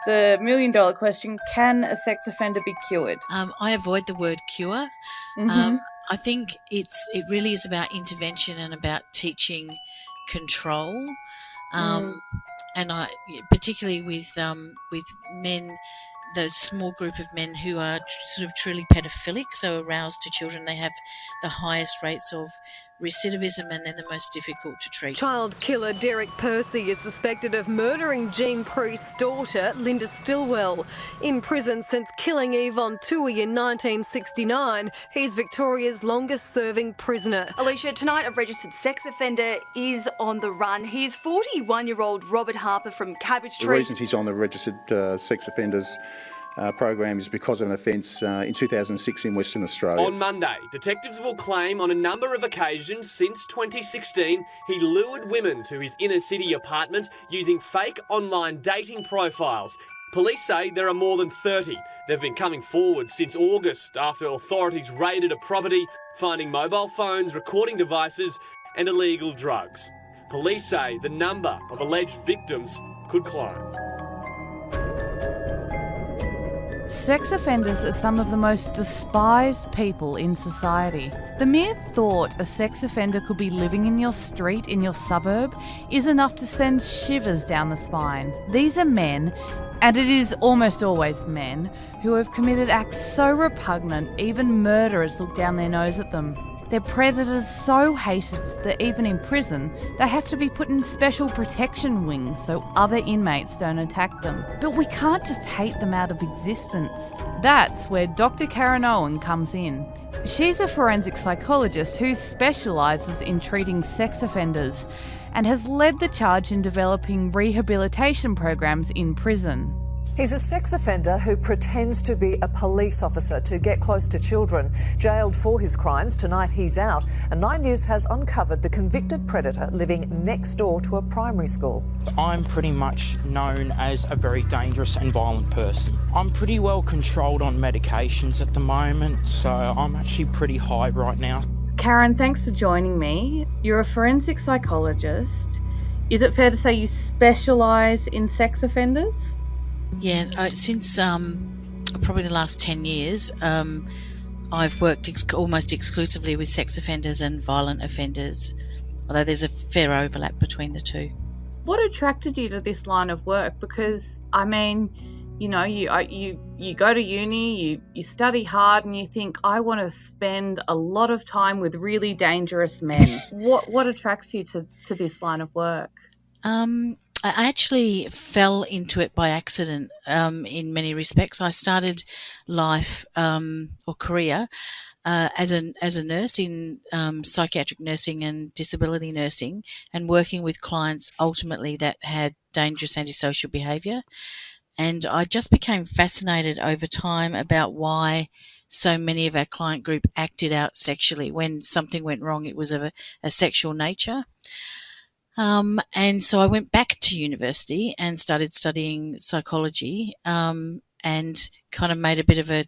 The million-dollar question, can a sex offender be cured? I avoid the word cure. I think it really is about intervention and about teaching control. And I, particularly with men, those small group of men who are sort of truly pedophilic, so aroused to children, they have the highest rates of recidivism and they're the most difficult to treat. Child killer Derek Percy is suspected of murdering Jean Priest's daughter, Linda Stillwell. In prison since killing Yvonne Toohey in 1969, he's Victoria's longest-serving prisoner. Alicia, tonight a registered sex offender is on the run. He's 41-year-old Robert Harper from Cabbage Tree. The reasons he's on the registered sex offenders program is because of an offence in 2006 in Western Australia. On Monday, detectives will claim on a number of occasions since 2016 he lured women to his inner city apartment using fake online dating profiles. Police say there are more than 30. They've been coming forward since August after authorities raided a property, finding mobile phones, recording devices and illegal drugs. Police say the number of alleged victims could climb. Sex offenders are some of the most despised people in society. The mere thought a sex offender could be living in your street, in your suburb, is enough to send shivers down the spine. These are men, and it is almost always men, who have committed acts so repugnant even murderers look down their nose at them. They're predators so hated that even in prison, they have to be put in special protection wings so other inmates don't attack them. But we can't just hate them out of existence. That's where Dr. Karen Owen comes in. She's a forensic psychologist who specialises in treating sex offenders and has led the charge in developing rehabilitation programs in prison. He's a sex offender who pretends to be a police officer to get close to children. Jailed for his crimes, tonight he's out, and 9 News has uncovered the convicted predator living next door to a primary school. I'm pretty much known as a very dangerous and violent person. I'm pretty well controlled on medications at the moment, so I'm actually pretty high right now. Karen, thanks for joining me. You're a forensic psychologist. Is it fair to say you specialise in sex offenders? Yeah, since probably the last 10 years, I've worked almost exclusively with sex offenders and violent offenders, although there's a fair overlap between the two. What attracted you to this line of work? Because, I mean, you know, you go to uni, you study hard and you think, I want to spend a lot of time with really dangerous men. What attracts you to this line of work? I actually fell into it by accident in many respects. I started life or career as a nurse in psychiatric nursing and disability nursing, and working with clients ultimately that had dangerous antisocial behaviour. And I just became fascinated over time about why so many of our client group acted out sexually. When something went wrong, it was of a sexual nature. And so I went back to university and started studying psychology, and kind of made a bit of a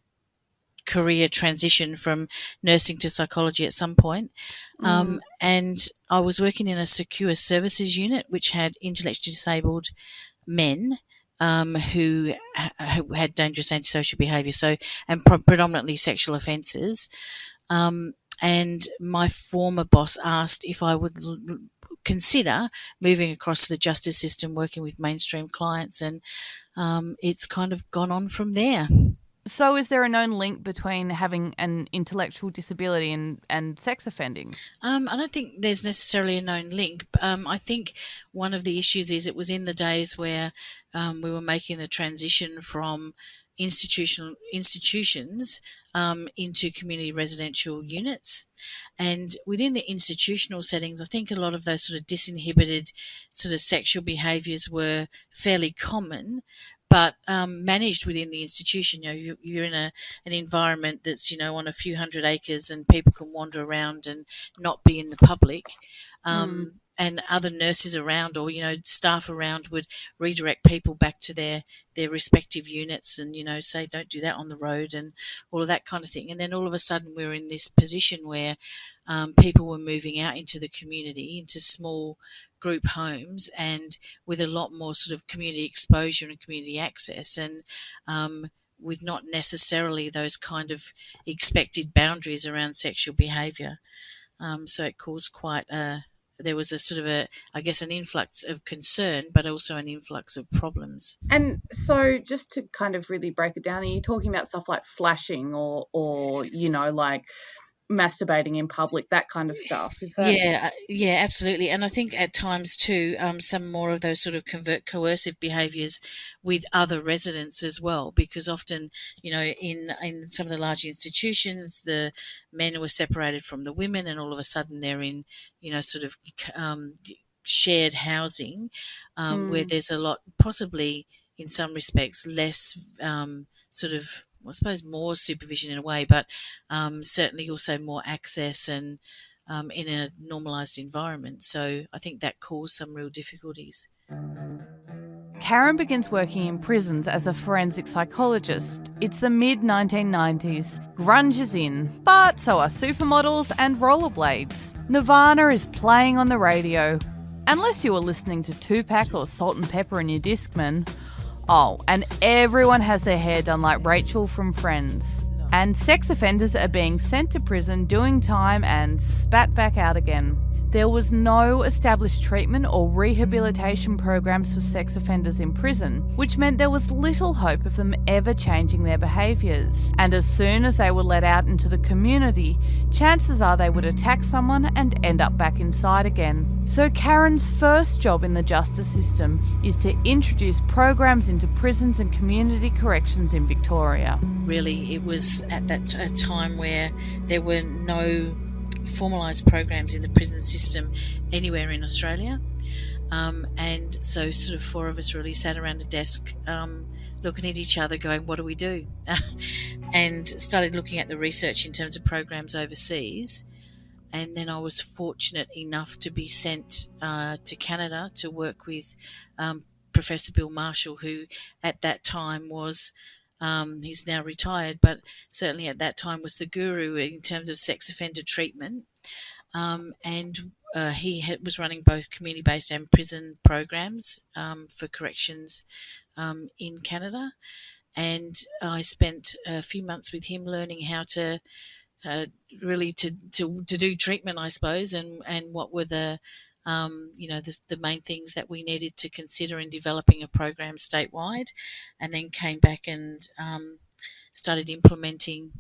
career transition from nursing to psychology at some point. And I was working in a secure services unit, which had intellectually disabled men who had dangerous antisocial behaviour, and predominantly sexual offences. And my former boss asked if I would consider moving across the justice system, working with mainstream clients, and it's kind of gone on from there. So is there a known link between having an intellectual disability and sex offending? I don't think there's necessarily a known link. I think one of the issues is it was in the days where we were making the transition from institutions into community residential units. And within the institutional settings, I think a lot of those sort of disinhibited sort of sexual behaviours were fairly common, but managed within the institution. You know, you're in an environment that's, you know, on a few hundred acres and people can wander around and not be in the public. and other nurses around, or staff around, would redirect people back to their respective units, and say don't do that on the road and all of that kind of thing. And then all of a sudden we were in this position where people were moving out into the community, into small group homes, and with a lot more sort of community exposure and community access, and with not necessarily those kind of expected boundaries around sexual behaviour. So it caused there was a sort of an influx of concern, but also an influx of problems. And so just to kind of really break it down, are you talking about stuff like flashing or like masturbating in public, that kind of stuff? Is that? Yeah, absolutely. And I think at times too, some more of those sort of coercive behaviours with other residents as well, because often, in some of the large institutions, the men were separated from the women, and all of a sudden they're in, sort of shared housing, where there's a lot, possibly in some respects, less sort of, I suppose, more supervision in a way, but certainly also more access and in a normalised environment. So I think that caused some real difficulties. Karen begins working in prisons as a forensic psychologist. It's the mid-1990s. Grunge is in, but so are supermodels and rollerblades. Nirvana is playing on the radio. Unless you were listening to Tupac or Salt and Pepper in your Discman. Oh, and everyone has their hair done like Rachel from Friends. And sex offenders are being sent to prison, doing time, and spat back out again. There was no established treatment or rehabilitation programs for sex offenders in prison, which meant there was little hope of them ever changing their behaviours. And as soon as they were let out into the community, chances are they would attack someone and end up back inside again. So Karen's first job in the justice system is to introduce programs into prisons and community corrections in Victoria. Really, it was at that time where there were no formalised programs in the prison system anywhere in Australia, and so sort of four of us really sat around a desk looking at each other going, what do we do? And started looking at the research in terms of programs overseas. And then I was fortunate enough to be sent to Canada to work with Professor Bill Marshall, who at that time was he's now retired, but certainly at that time was the guru in terms of sex offender treatment. And he was running both community-based and prison programs for corrections in Canada. And I spent a few months with him learning how to really to do treatment, I suppose, and what were the main things that we needed to consider in developing a program statewide, and then came back and started implementing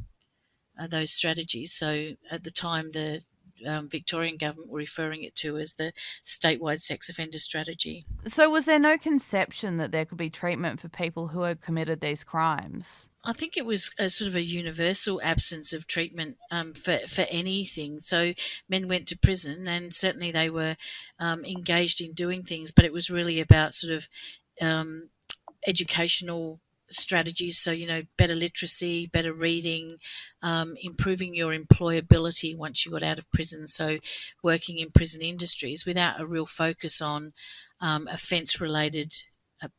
those strategies. So at the time, the Victorian government were referring it to as the statewide sex offender strategy. So was there no conception that there could be treatment for people who had committed these crimes? I think it was a sort of a universal absence of treatment for anything. So men went to prison, and certainly they were engaged in doing things, but it was really about sort of educational strategies. So, better literacy, better reading, improving your employability once you got out of prison. So working in prison industries without a real focus on offence-related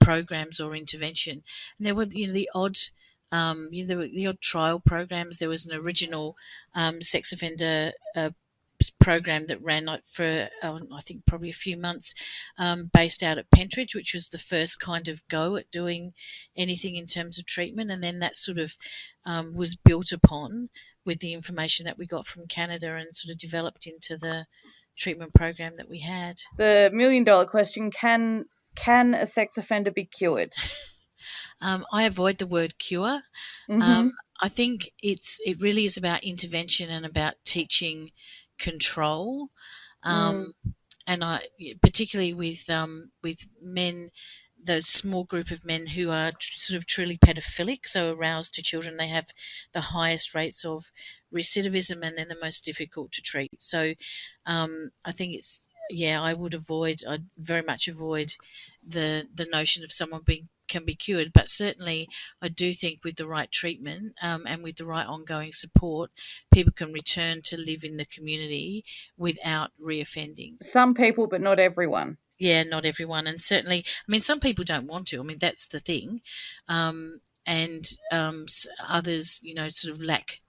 programs or intervention. And there were, the odd trial programs. There was an original sex offender program that ran for I think probably a few months, based out at Pentridge, which was the first kind of go at doing anything in terms of treatment, and then that sort of was built upon with the information that we got from Canada and sort of developed into the treatment program that we had. The $1 million question: Can a sex offender be cured? I avoid the word cure. Mm-hmm. I think it really is about intervention and about teaching control, and I particularly with men, those small group of men who are sort of truly pedophilic, so aroused to children, they have the highest rates of recidivism and then the most difficult to treat. So I think I'd very much avoid the notion of someone being can be cured, but certainly I do think with the right treatment and with the right ongoing support, people can return to live in the community without reoffending. Some people, but not everyone. Yeah, not everyone, and certainly, I mean, some people don't want to. I mean, that's the thing, and others, sort of lack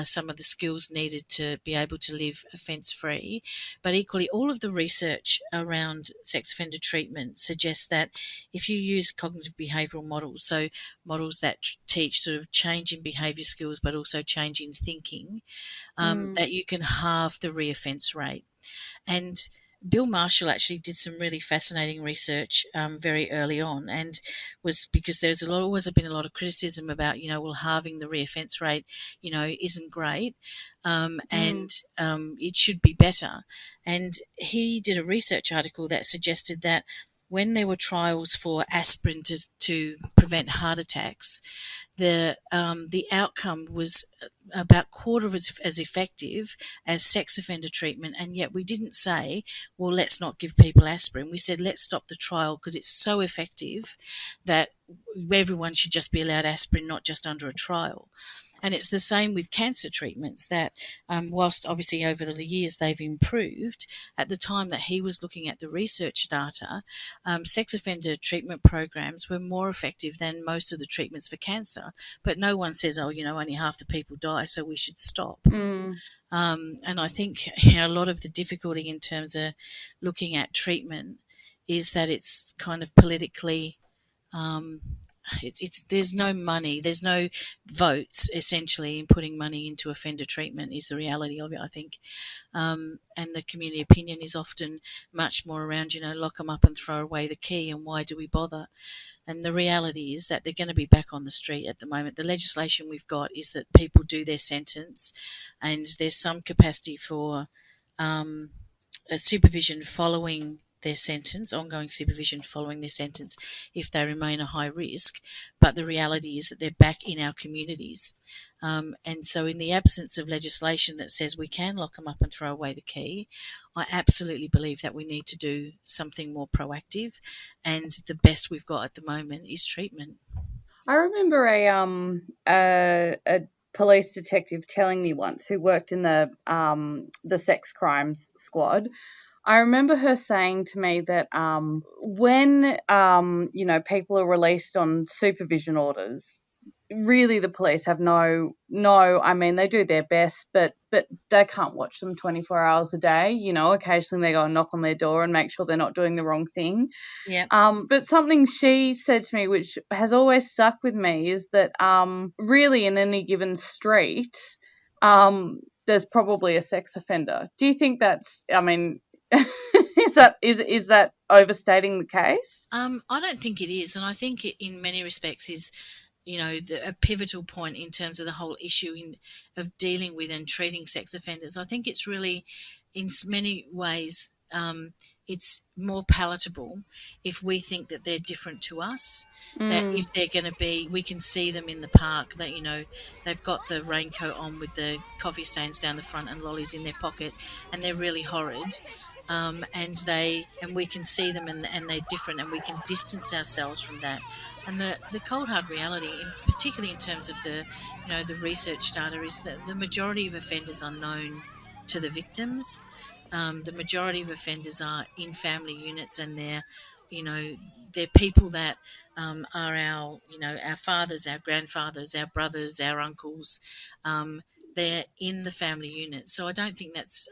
some of the skills needed to be able to live offence-free. But equally, all of the research around sex offender treatment suggests that if you use cognitive behavioural models, so models that teach sort of change in behaviour skills but also change in thinking, that you can halve the reoffence rate. And Bill Marshall actually did some really fascinating research very early on, and was because there's always been a lot of criticism about, halving the reoffence rate, isn't great, and it should be better. And he did a research article that suggested that when there were trials for aspirin to prevent heart attacks, the outcome was about quarter of as effective as sex offender treatment, and yet we didn't say, well, let's not give people aspirin. We said, let's stop the trial because it's so effective that everyone should just be allowed aspirin, not just under a trial. And it's the same with cancer treatments that whilst obviously over the years they've improved, at the time that he was looking at the research data, sex offender treatment programs were more effective than most of the treatments for cancer. But no one says, only half the people die, so we should stop. And I think a lot of the difficulty in terms of looking at treatment is that it's kind of politically there's no money, there's no votes essentially in putting money into offender treatment is the reality of it, I think. And the community opinion is often much more around, lock them up and throw away the key, and why do we bother? And the reality is that they're going to be back on the street at the moment. The legislation we've got is that people do their sentence, and there's some capacity for a supervision following their sentence, ongoing supervision following their sentence if they remain a high risk. But the reality is that they're back in our communities. And so in the absence of legislation that says we can lock them up and throw away the key, I absolutely believe that we need to do something more proactive, and the best we've got at the moment is treatment. I remember a police detective telling me once, who worked in the sex crimes squad. I remember her saying to me that when people are released on supervision orders, really the police have no. I mean, they do their best, but they can't watch them 24 hours a day. Occasionally they go and knock on their door and make sure they're not doing the wrong thing. Yeah. But something she said to me, which has always stuck with me, is that really in any given street, there's probably a sex offender. Do you think that's? I mean. Is that overstating the case? I don't think it is, and I think it, in many respects, is a pivotal point in terms of the whole issue of dealing with and treating sex offenders. I think it's really, in many ways, it's more palatable if we think that they're different to us, that if they're going to be, we can see them in the park, that, they've got the raincoat on with the coffee stains down the front and lollies in their pocket, and they're really horrid. And we can see them and they're different, and we can distance ourselves from that. And the cold hard reality, particularly in terms of the research data, is that the majority of offenders are known to the victims. The majority of offenders are in family units, and they're people that are our fathers, our grandfathers, our brothers, our uncles. They're in the family unit. So I don't think that's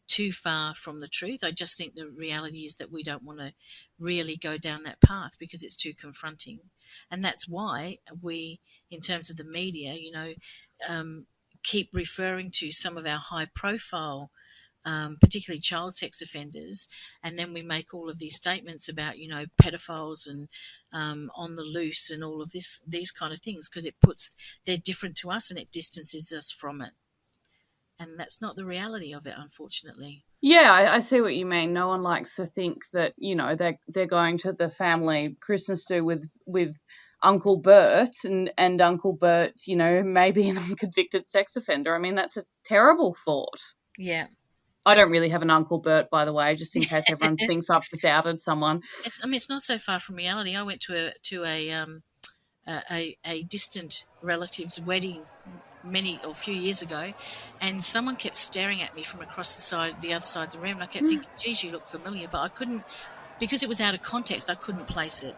too far from the truth. I just think the reality is that we don't want to really go down that path because it's too confronting. And that's why we, in terms of the media, keep referring to some of our high profile, particularly child sex offenders, and then we make all of these statements about, pedophiles and on the loose and all of these kind of things, because they're different to us and it distances us from it. And that's not the reality of it, unfortunately. Yeah, I see what you mean. No one likes to think that, they're going to the family Christmas do with Uncle Bert and Uncle Bert, maybe an unconvicted sex offender. I mean, that's a terrible thought. Yeah. I don't really have an Uncle Bert, by the way, just in case everyone thinks I've just outed someone. It's not so far from reality. I went to a distant relative's wedding a few years ago, and someone kept staring at me from across the other side of the room, and I kept thinking, geez, you look familiar, but I couldn't, because it was out of context, I couldn't place it.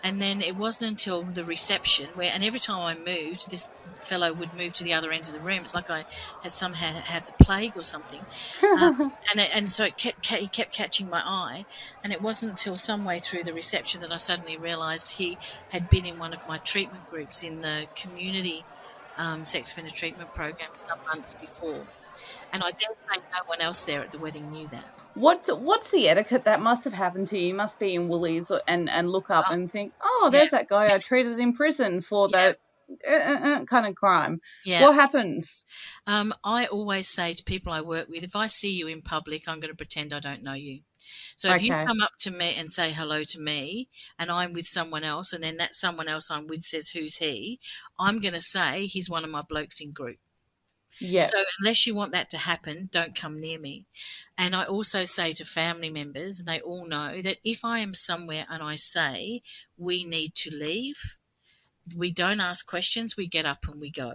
And then it wasn't until the reception and every time I moved, this fellow would move to the other end of the room. It's like I had somehow had the plague or something. And so he kept catching my eye. And it wasn't until some way through the reception that I suddenly realised he had been in one of my treatment groups in the community sex offender treatment program some months before. And I dare say no one else there at the wedding knew that. What's the etiquette that must have happened to you? You must be in Woolies and look up and think, oh, there's that guy I treated in prison for that kind of crime. Yeah. What happens? I always say to people I work with, if I see you in public, I'm going to pretend I don't know you. So if you come up to me and say hello to me and I'm with someone else and then that someone else I'm with says, who's he? I'm going to say he's one of my blokes in group. Yeah. So unless you want that to happen, don't come near me. And I also say to family members, and they all know, that if I am somewhere and I say we need to leave, we don't ask questions, we get up and we go.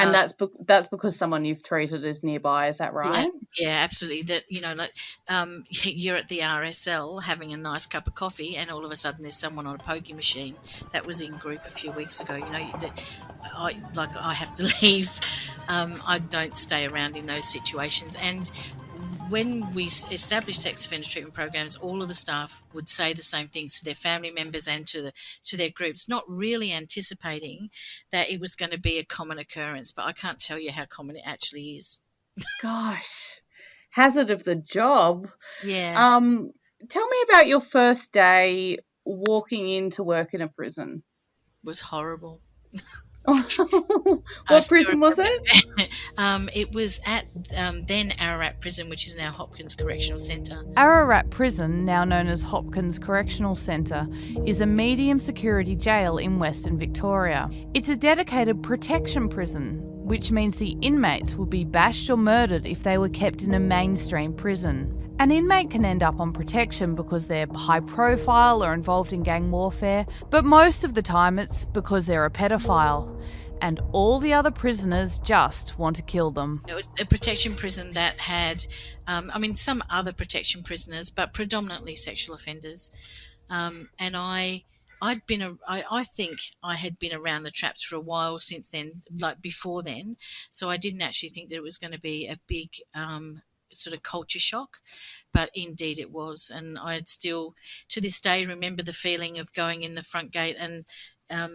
And that's because someone you've treated is nearby, is that right? Yeah, absolutely. That, you're at the RSL having a nice cup of coffee and all of a sudden there's someone on a pokey machine. That was in group a few weeks ago. I have to leave. I don't stay around in those situations. And when we established sex offender treatment programs, all of the staff would say the same things to their family members and to their groups, not really anticipating that it was going to be a common occurrence. But I can't tell you how common it actually is. Gosh, hazard of the job. Yeah. Tell me about your first day walking into work in a prison. It was horrible. What prison was it? It was at then Ararat Prison, which is now Hopkins Correctional Centre. Ararat Prison, now known as Hopkins Correctional Centre, is a medium security jail in Western Victoria. It's a dedicated protection prison, which means the inmates would be bashed or murdered if they were kept in a mainstream prison. An inmate can end up on protection because they're high profile or involved in gang warfare, but most of the time it's because they're a pedophile. And all the other prisoners just want to kill them. It was a protection prison that had, some other protection prisoners, but predominantly sexual offenders. And I think I had been around the traps for a while since then, like before then. So I didn't actually think that it was going to be a big sort of culture shock, but indeed it was. And I still, to this day, remember the feeling of going in the front gate, and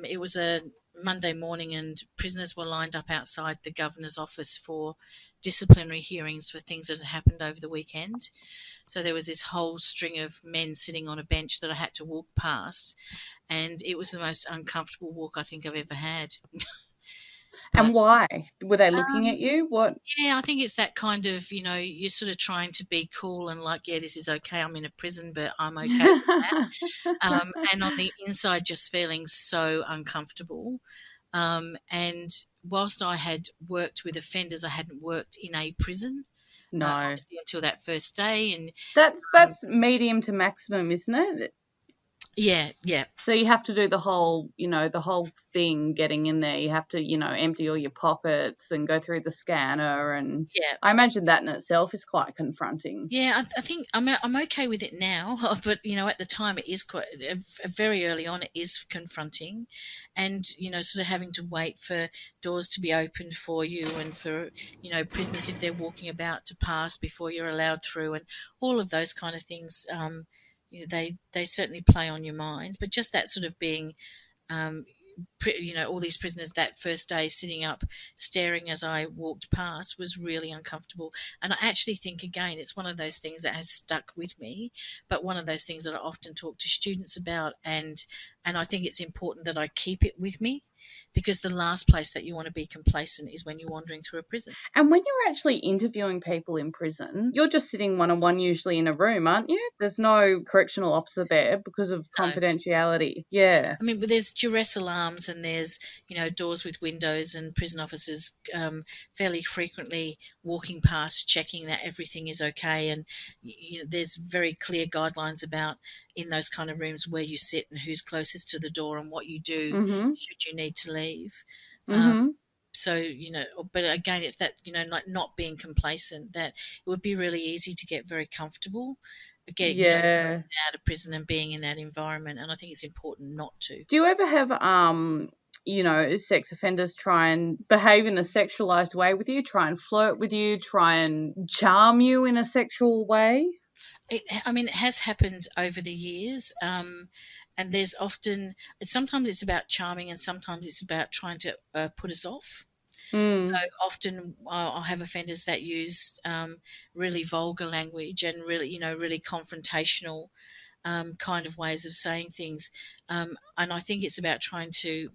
it was a Monday morning and prisoners were lined up outside the governor's office for disciplinary hearings for things that had happened over the weekend. So there was this whole string of men sitting on a bench that I had to walk past, and it was the most uncomfortable walk I think I've ever had. And why? Were they looking at you? What? Yeah, I think it's that kind of, you're sort of trying to be cool and like, yeah, this is okay. I'm in a prison, but I'm okay with that. And on the inside, just feeling so uncomfortable. And whilst I had worked with offenders, I hadn't worked in a prison. No. Obviously until that first day. And that's medium to maximum, isn't it? Yeah. So you have to do the whole thing getting in there. You have to, empty all your pockets and go through the scanner. And I imagine that in itself is quite confronting. Yeah, I think I'm okay with it now, but at the time it is quite very early on. It is confronting, and sort of having to wait for doors to be opened for you, and for prisoners if they're walking about to pass before you're allowed through, and all of those kind of things. They certainly play on your mind, but just that sort of being, all these prisoners that first day sitting up, staring as I walked past was really uncomfortable. And I actually think, again, it's one of those things that has stuck with me, but one of those things that I often talk to students about, and I think it's important that I keep it with me, because the last place that you want to be complacent is when you're wandering through a prison. And when you're actually interviewing people in prison, you're just sitting one-on-one usually in a room, aren't you? There's no correctional officer there because of confidentiality. Yeah. I mean, there's duress alarms and there's, doors with windows, and prison officers fairly frequently walking past, checking that everything is okay. And there's very clear guidelines about in those kind of rooms where you sit and who's closest to the door and what you do Mhm. should you need to leave. Mhm. So, but again, it's that, like not being complacent, that it would be really easy to get very comfortable getting, Yeah. out of prison and being in that environment. And I think it's important not to. Do you ever have sex offenders try and behave in a sexualized way with you, try and flirt with you, try and charm you in a sexual way? It has happened over the years, and there's often sometimes it's about charming, and sometimes it's about trying to put us off. So often I'll have offenders that use really vulgar language and really confrontational kind of ways of saying things. And I think it's about trying to,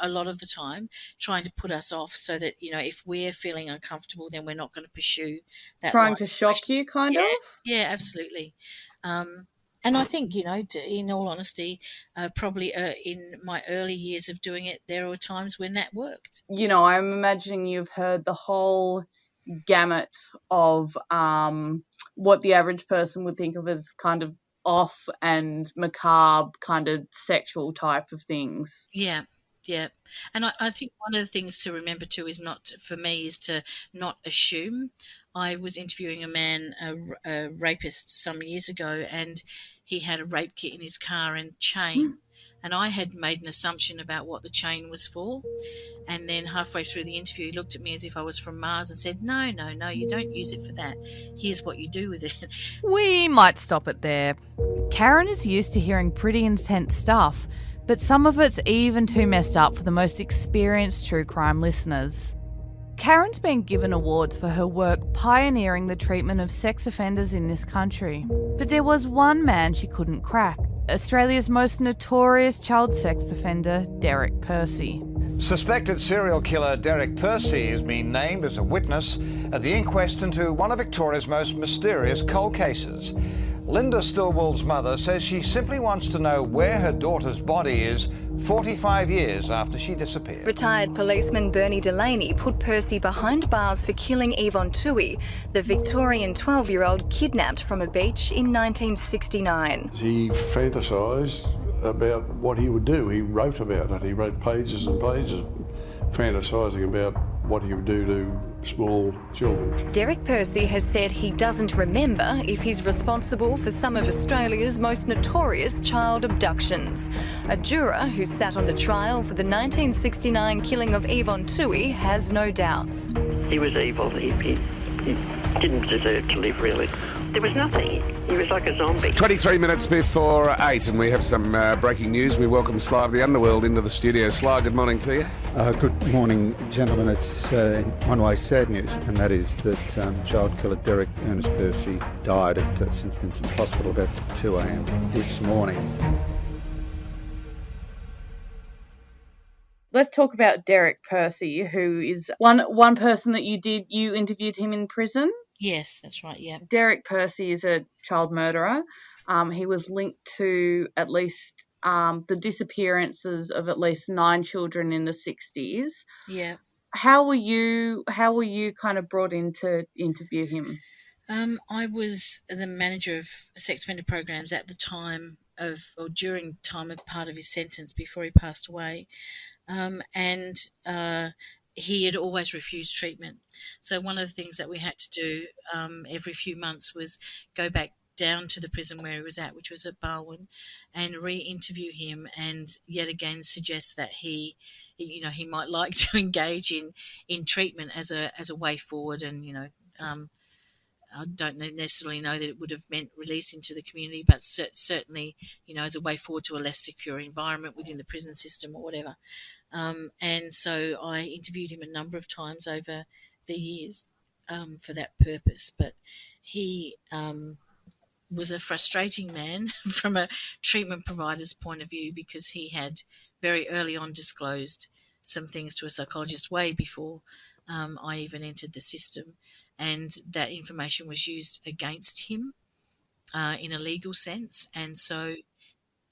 a lot of the time, trying to put us off so that, if we're feeling uncomfortable, then we're not going to pursue that line Trying to of shock questioning. you, kind of? Yeah, absolutely. And I think, in all honesty, probably in my early years of doing it, there were times when that worked. I'm imagining you've heard the whole gamut of what the average person would think of as kind of off and macabre kind of sexual type of things. Yeah, yeah. And I think one of the things to remember too is for me, is to not assume. I was interviewing a man, a rapist, some years ago, and he had a rape kit in his car and chain. And I had made an assumption about what the chain was for. And then halfway through the interview, he looked at me as if I was from Mars and said, no, you don't use it for that. Here's what you do with it. We might stop it there. Karen is used to hearing pretty intense stuff, but some of it's even too messed up for the most experienced true crime listeners. Karen's been given awards for her work pioneering the treatment of sex offenders in this country. But there was one man she couldn't crack: Australia's most notorious child sex offender, Derek Percy. Suspected serial killer Derek Percy has been named as a witness at the inquest into one of Victoria's most mysterious cold cases. Linda Stillwell's mother says she simply wants to know where her daughter's body is 45 years after she disappeared. Retired policeman Bernie Delaney put Percy behind bars for killing Yvonne Toohey, the Victorian 12-year-old kidnapped from a beach in 1969. He fantasised about what he would do. He wrote about it. He wrote pages and pages fantasising about what he would do to small children. Derek Percy has said he doesn't remember if he's responsible for some of Australia's most notorious child abductions. A juror who sat on the trial for the 1969 killing of Yvonne Toohey has no doubts. He was evil. He didn't deserve to live, really. There was nothing. He was like a zombie. 23 minutes before 8, and we have some breaking news. We welcome Sly of the Underworld into the studio. Sly, good morning to you. Good morning, gentlemen. It's in one way sad news, and that is that child killer Derek Ernest Percy died at St Vincent's Hospital about 2 a.m. this morning. Let's talk about Derek Percy, who is one person that you interviewed him in prison. Yes, that's right, yeah. Derek Percy is a child murderer. He was linked to at least the disappearances of at least 9 children in the 60s. Yeah. How were you kind of brought in to interview him? I was the manager of sex offender programs at the time during time of part of his sentence before he passed away. And he had always refused treatment. So one of the things that we had to do every few months was go back down to the prison where he was at, which was at Barwon, and re-interview him, and yet again suggest that he might like to engage in treatment as a way forward. And I don't necessarily know that it would have meant release into the community, but certainly as a way forward to a less secure environment within the prison system or whatever. And so I interviewed him a number of times over the years for that purpose. But he was a frustrating man from a treatment provider's point of view, because he had very early on disclosed some things to a psychologist way before I even entered the system. And that information was used against him in a legal sense. And so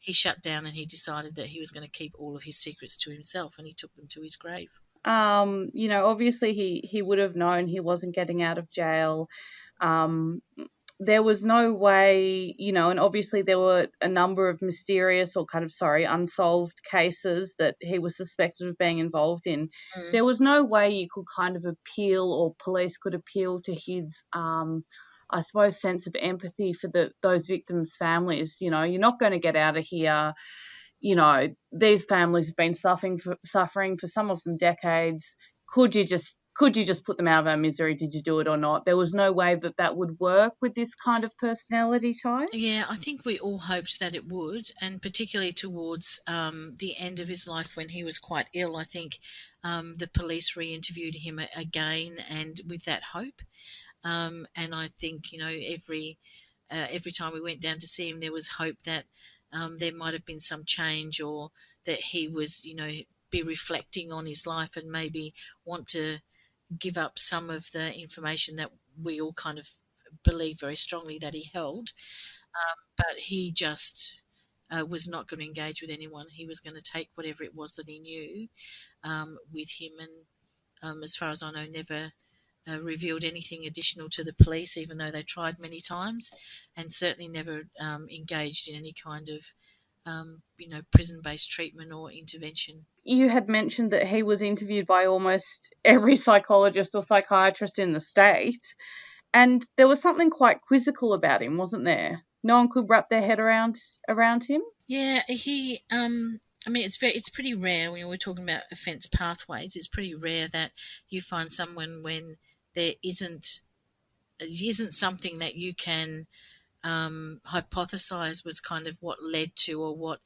he shut down, and he decided that he was going to keep all of his secrets to himself, and he took them to his grave. Obviously he would have known he wasn't getting out of jail. There was no way, and obviously there were a number of mysterious or unsolved cases that he was suspected of being involved in. There was no way you could kind of appeal, or police could appeal to his, I suppose, sense of empathy for those victims' families. You're not going to get out of here. These families have been suffering for some of them decades. Could you just put them out of our misery? Did you do it or not? There was no way that would work with this kind of personality type. Yeah, I think we all hoped that it would, and particularly towards the end of his life when he was quite ill. I think the police re-interviewed him again, and with that hope. And I think every time we went down to see him, there was hope that there might have been some change, or that he was be reflecting on his life and maybe want to give up some of the information that we all kind of believe very strongly that he held. But he just was not going to engage with anyone. He was going to take whatever it was that he knew with him, and as far as I know, never revealed anything additional to the police, even though they tried many times, and certainly never engaged in any kind of prison-based treatment or intervention. You had mentioned that he was interviewed by almost every psychologist or psychiatrist in the state, and there was something quite quizzical about him, wasn't there? No one could wrap their head around him. Yeah, he. It's pretty rare when we're talking about offence pathways. It's pretty rare that you find someone when there isn't something that you can hypothesize was kind of what led to, or what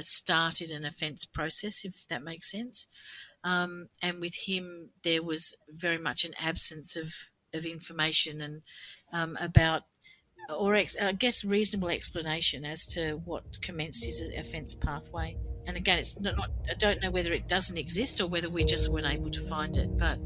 started an offence process, if that makes sense. And with him, there was very much an absence of information and about, or I guess, reasonable explanation as to what commenced his offence pathway. And again, it's not. I don't know whether it doesn't exist or whether we just weren't able to find it. But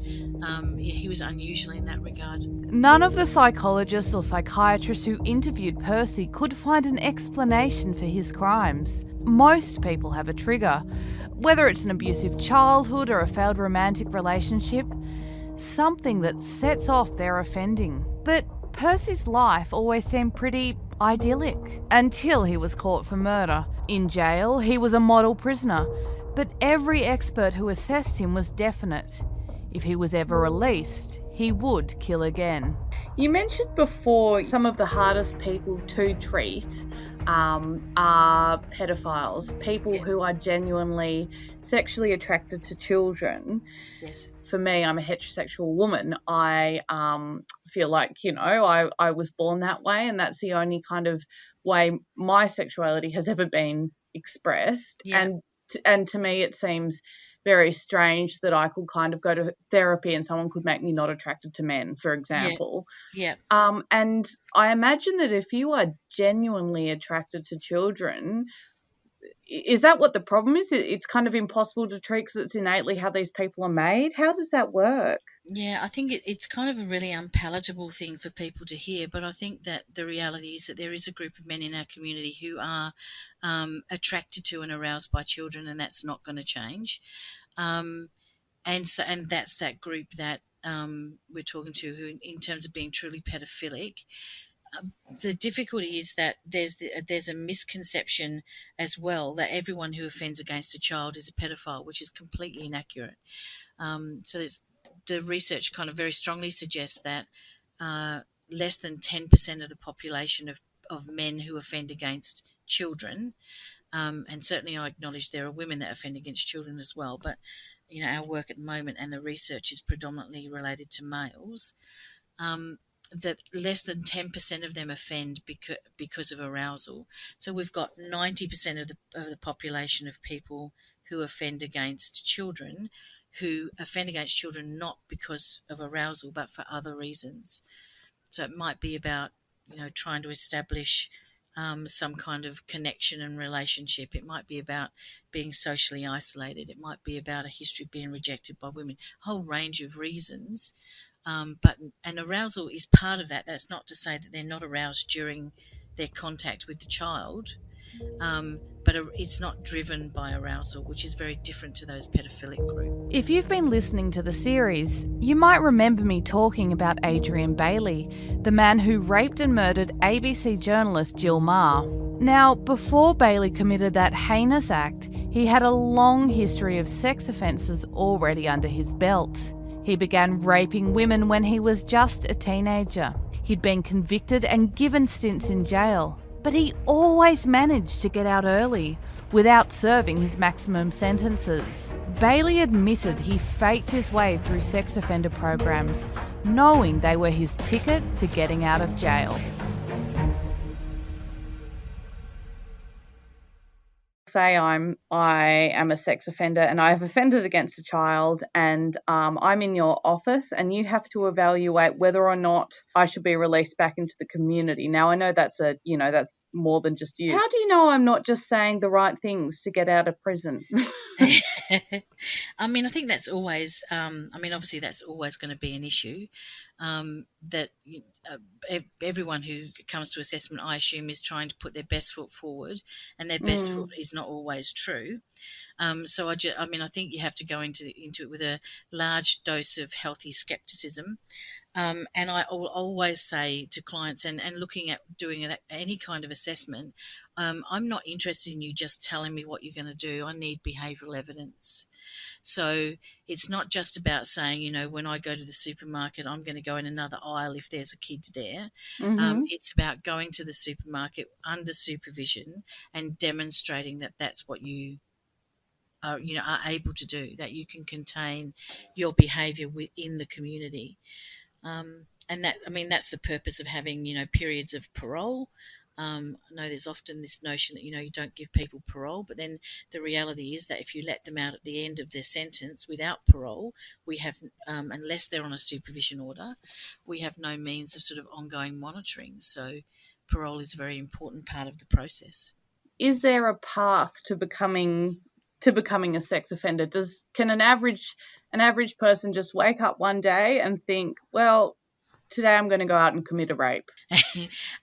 he was unusual in that regard. None of the psychologists or psychiatrists who interviewed Percy could find an explanation for his crimes. Most people have a trigger, whether it's an abusive childhood or a failed romantic relationship, something that sets off their offending. But Percy's life always seemed pretty idyllic until he was caught for murder. In jail, he was a model prisoner, but every expert who assessed him was definite. If he was ever released, he would kill again. You mentioned before some of the hardest people to treat are pedophiles, people who are genuinely sexually attracted to children. Yes. For me, I'm a heterosexual woman. I feel like, I was born that way, and that's the only kind of way my sexuality has ever been expressed. Yeah. And to me, it seems very strange that I could kind of go to therapy and someone could make me not attracted to men, for example. Yeah. And I imagine that if you are genuinely attracted to children, is that what the problem is? It's kind of impossible to treat because it's innately how these people are made. How does that work? Yeah, I think it's kind of a really unpalatable thing for people to hear, but I think that the reality is that there is a group of men in our community who are attracted to and aroused by children, and that's not going to change. And that's that group that we're talking to, who, in terms of being truly pedophilic. The difficulty is that there's a misconception as well that everyone who offends against a child is a pedophile, which is completely inaccurate. So the research kind of very strongly suggests that less than 10% of the population of men who offend against children, and certainly I acknowledge there are women that offend against children as well, but our work at the moment and the research is predominantly related to males. That less than 10% of them offend because of arousal. So we've got 90% of the population of people who offend against children, who offend against children not because of arousal but for other reasons. So it might be about trying to establish some kind of connection and relationship. It might be about being socially isolated. It might be about a history of being rejected by women. A whole range of reasons. And arousal is part of that. That's not to say that they're not aroused during their contact with the child, but it's not driven by arousal, which is very different to those pedophilic groups. If you've been listening to the series, you might remember me talking about Adrian Bailey, the man who raped and murdered ABC journalist Jill Meagher. Now, before Bailey committed that heinous act, he had a long history of sex offences already under his belt. He began raping women when he was just a teenager. He'd been convicted and given stints in jail, but he always managed to get out early without serving his maximum sentences. Bailey admitted he faked his way through sex offender programs, knowing they were his ticket to getting out of jail. Say I am a sex offender and I have offended against a child, and I'm in your office, and you have to evaluate whether or not I should be released back into the community. Now, I know that's more than just you. How do you know I'm not just saying the right things to get out of prison? I mean, I think that's always, obviously that's always going to be an issue. That everyone who comes to assessment, I assume, is trying to put their best foot forward, and their best foot is not always true. So I think you have to go into it with a large dose of healthy skepticism. And I always say to clients, and looking at doing any kind of assessment, I'm not interested in you just telling me what you're going to do. I need behavioural evidence. So it's not just about saying, when I go to the supermarket, I'm going to go in another aisle if there's a kid there. Mm-hmm. It's about going to the supermarket under supervision and demonstrating that that's what you are able to do, that you can contain your behaviour within the community. And that's the purpose of having, periods of parole. I know there's often this notion that, you don't give people parole, but then the reality is that if you let them out at the end of their sentence without parole, we have, unless they're on a supervision order, we have no means of sort of ongoing monitoring. So parole is a very important part of the process. Is there a path to becoming a sex offender? Can an average person just wake up one day and think, well, today I'm going to go out and commit a rape?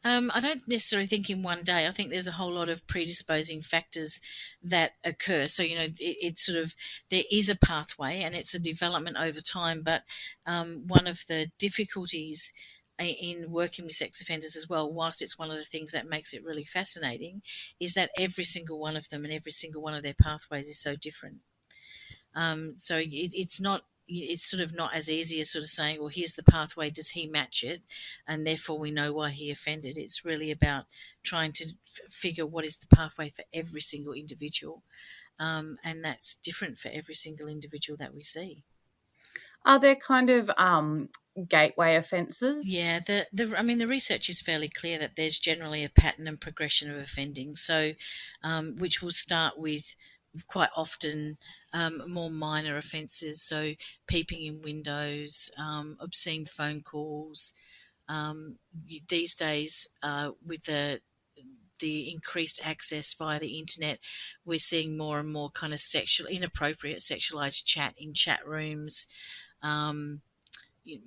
I don't necessarily think in one day. I think there's a whole lot of predisposing factors that occur. So, it's sort of, there is a pathway and it's a development over time. But one of the difficulties in working with sex offenders as well, whilst it's one of the things that makes it really fascinating, is that every single one of them and every single one of their pathways is so different. So it's sort of not as easy as sort of saying, well, here's the pathway, does he match it? And therefore we know why he offended. It's really about trying to figure what is the pathway for every single individual. And that's different for every single individual that we see. Are there kind of gateway offences? Yeah, the research is fairly clear that there's generally a pattern and progression of offending. So, which will start with quite often more minor offences, so peeping in windows, obscene phone calls. These days, with the increased access via the internet, we're seeing more and more kind of inappropriate sexualised chat in chat rooms,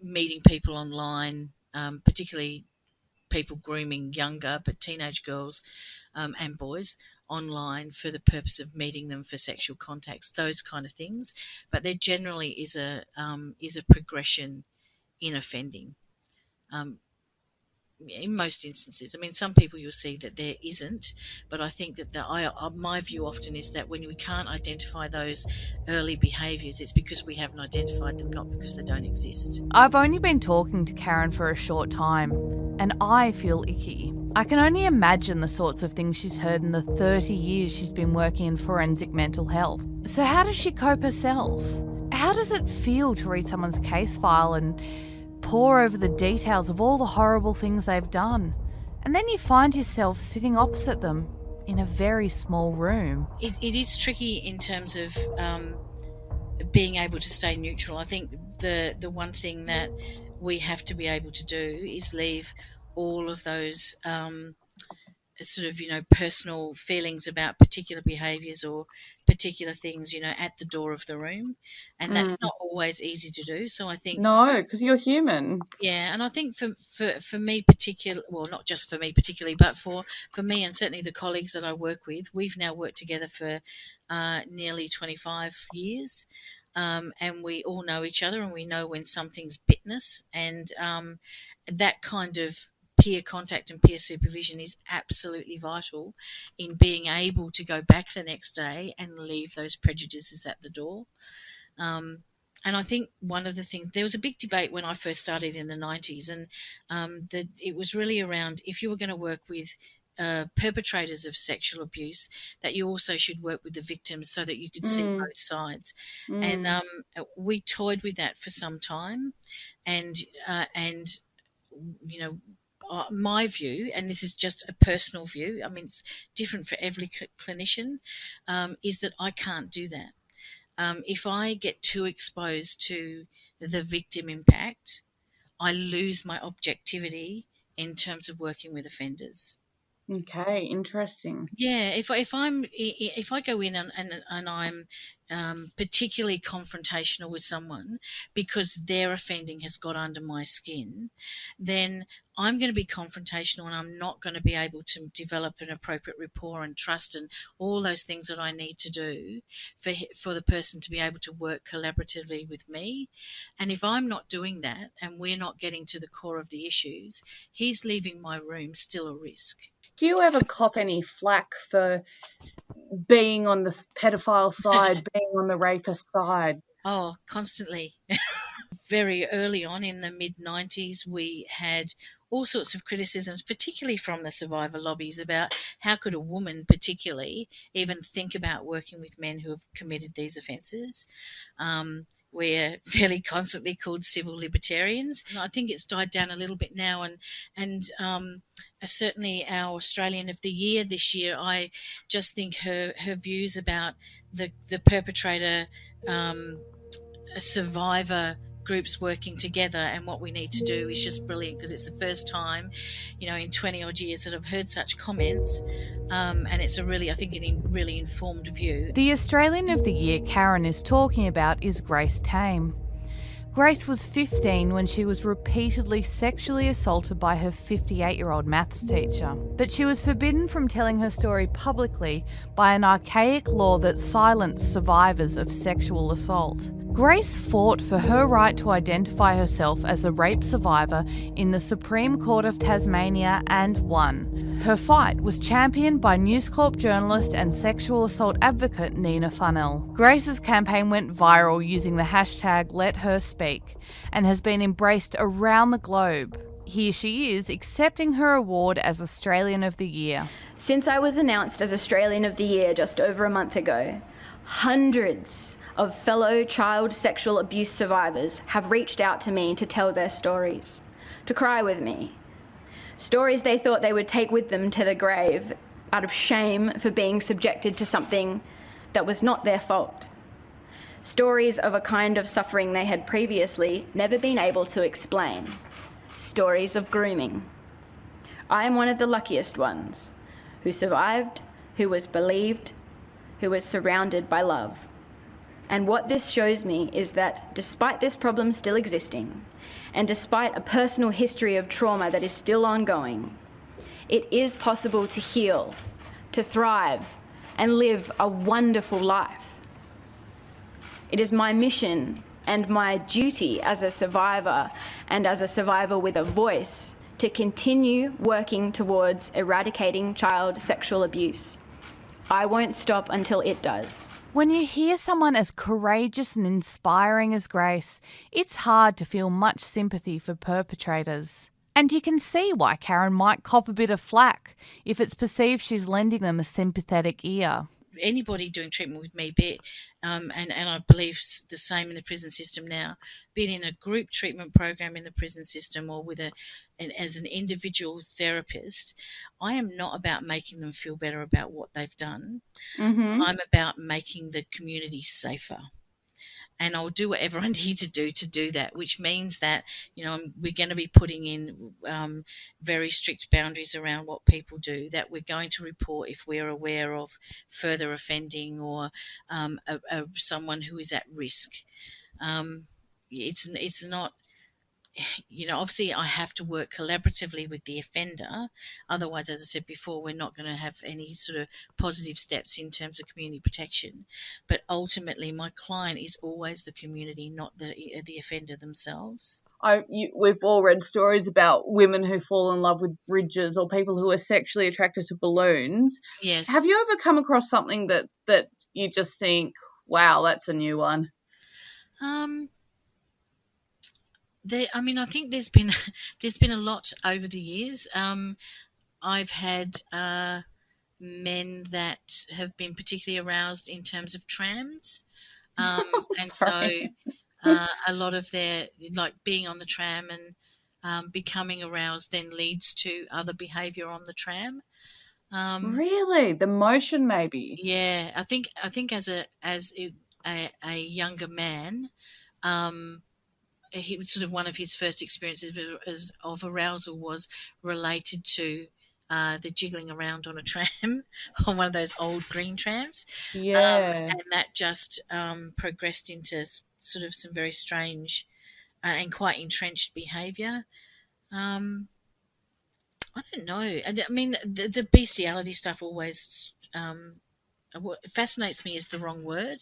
meeting people online, particularly people grooming younger but teenage girls and boys online for the purpose of meeting them for sexual contacts, those kind of things. But there generally is a progression in offending. In most instances, some people you'll see that there isn't, but I think that my view often is that when we can't identify those early behaviours, it's because we haven't identified them, not because they don't exist. I've only been talking to Karen for a short time, and I feel icky. I can only imagine the sorts of things she's heard in the 30 years she's been working in forensic mental health. So how does she cope herself? How does it feel to read someone's case file and pore over the details of all the horrible things they've done, and then you find yourself sitting opposite them in a very small room? It is tricky in terms of being able to stay neutral. I think the one thing that we have to be able to do is leave all of those sort of, personal feelings about particular behaviours or particular things, at the door of the room. And that's not always easy to do. So I think... No, because you're human. Yeah, and I think for me particular, well, not just for me particularly, but for me and certainly the colleagues that I work with, we've now worked together for nearly 25 years, and we all know each other, and we know when something's bitten us, and that kind of peer contact and peer supervision is absolutely vital in being able to go back the next day and leave those prejudices at the door. And I think one of the things, there was a big debate when I first started in the 90s, and that it was really around if you were going to work with perpetrators of sexual abuse, that you also should work with the victims so that you could see both sides. And we toyed with that for some time, and my view, and this is just a personal view, I mean, it's different for every clinician, is that I can't do that. If I get too exposed to the victim impact, I lose my objectivity in terms of working with offenders. Okay, interesting. Yeah, if I go in and I'm particularly confrontational with someone because their offending has got under my skin, then I'm going to be confrontational, and I'm not going to be able to develop an appropriate rapport and trust and all those things that I need to do for the person to be able to work collaboratively with me. And if I'm not doing that and we're not getting to the core of the issues, he's leaving my room still a risk. Do you ever cop any flack for being on the pedophile side, being on the rapist side? Oh, constantly. Very early on in the mid-90s, we had all sorts of criticisms, particularly from the survivor lobbies, about how could a woman particularly even think about working with men who have committed these offences. We're fairly constantly called civil libertarians. I think it's died down a little bit now, and certainly our Australian of the Year this year, I just think her views about the perpetrator survivor groups working together and what we need to do is just brilliant, because it's the first time, in 20 odd years that I've heard such comments, and it's a really informed view. The Australian of the Year Karen is talking about is Grace Tame. Grace was 15 when she was repeatedly sexually assaulted by her 58-year-old maths teacher, but she was forbidden from telling her story publicly by an archaic law that silenced survivors of sexual assault. Grace fought for her right to identify herself as a rape survivor in the Supreme Court of Tasmania and won. Her fight was championed by News Corp journalist and sexual assault advocate Nina Funnell. Grace's campaign went viral using the hashtag #LetHerSpeak and has been embraced around the globe. Here she is accepting her award as Australian of the Year. Since I was announced as Australian of the Year just over a month ago, hundreds of fellow child sexual abuse survivors have reached out to me to tell their stories, to cry with me. Stories they thought they would take with them to the grave out of shame for being subjected to something that was not their fault. Stories of a kind of suffering they had previously never been able to explain. Stories of grooming. I am one of the luckiest ones, who survived, who was believed, who was surrounded by love. And what this shows me is that despite this problem still existing, and despite a personal history of trauma that is still ongoing, it is possible to heal, to thrive, and live a wonderful life. It is my mission and my duty as a survivor, and as a survivor with a voice, to continue working towards eradicating child sexual abuse. I won't stop until it does. When you hear someone as courageous and inspiring as Grace, it's hard to feel much sympathy for perpetrators. And you can see why Karen might cop a bit of flack if it's perceived she's lending them a sympathetic ear. Anybody doing treatment with me, and I believe the same in the prison system now, be it in a group treatment program in the prison system or with as an individual therapist, I am not about making them feel better about what they've done. I'm about making the community safer. and I'll do whatever I need to do that, which means that, we're going to be putting in very strict boundaries around what people do, that we're going to report if we're aware of further offending or someone who is at risk. It's not, obviously I have to work collaboratively with the offender. Otherwise, as I said before, we're not going to have any sort of positive steps in terms of community protection. But ultimately, my client is always the community, not the offender themselves. We've all read stories about women who fall in love with bridges or people who are sexually attracted to balloons. Yes. Have you ever come across something that you just think, wow, that's a new one? I think there's been a lot over the years. I've had men that have been particularly aroused in terms of trams, and so a lot of their, like, being on the tram and becoming aroused then leads to other behaviour on the tram. Really, the motion, maybe. Yeah, I think as a younger man. He was sort of one of his first experiences of arousal was related to the jiggling around on a tram, on one of those old green trams. Yeah. And that just progressed into sort of some very strange and quite entrenched behaviour. I don't know. And I mean, the bestiality stuff always fascinates me is the wrong word.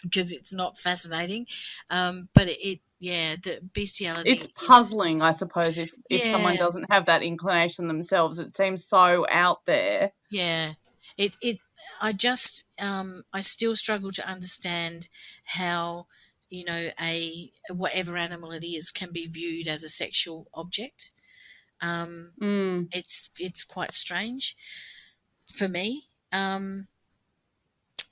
Because it's not fascinating, but the bestiality. It's puzzling, I suppose, if someone doesn't have that inclination themselves. It seems so out there. Yeah, I still struggle to understand how whatever animal it is can be viewed as a sexual object. It's quite strange for me.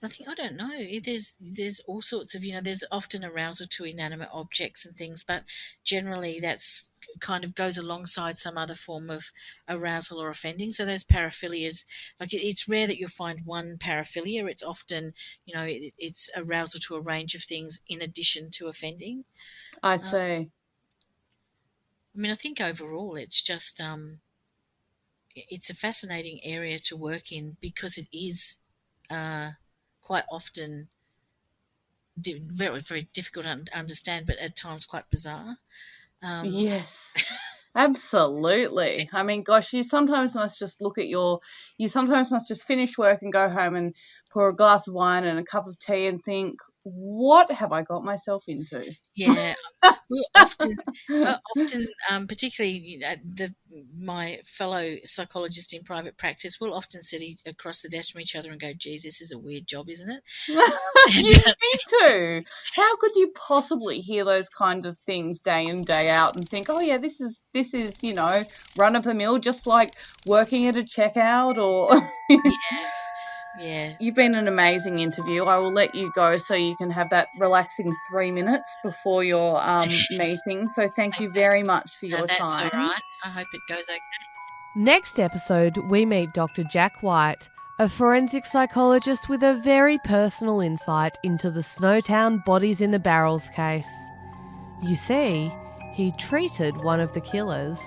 I don't know. There's all sorts of, there's often arousal to inanimate objects and things, but generally that's kind of goes alongside some other form of arousal or offending. So those paraphilias, like, it's rare that you'll find one paraphilia. It's often, it's arousal to a range of things in addition to offending. I see. I think overall it's just, it's a fascinating area to work in because it is, quite often very, very difficult to understand, but at times quite bizarre. Yes, absolutely. I mean, gosh, you sometimes must just finish work and go home and pour a glass of wine and a cup of tea and think, what have I got myself into? Yeah. Well, often, particularly my fellow psychologists in private practice will often sit across the desk from each other and go, geez, this is a weird job, isn't it? Me too. How could you possibly hear those kind of things day in, day out and think, oh yeah, this is run of the mill, just like working at a checkout or Yeah. You've been an amazing interview. I will let you go so you can have that relaxing 3 minutes before your meeting. So thank you very much for your that's time. That's all right. I hope it goes okay. Next episode, we meet Dr. Jack White, a forensic psychologist with a very personal insight into the Snowtown bodies in the barrels case. You see, he treated one of the killers.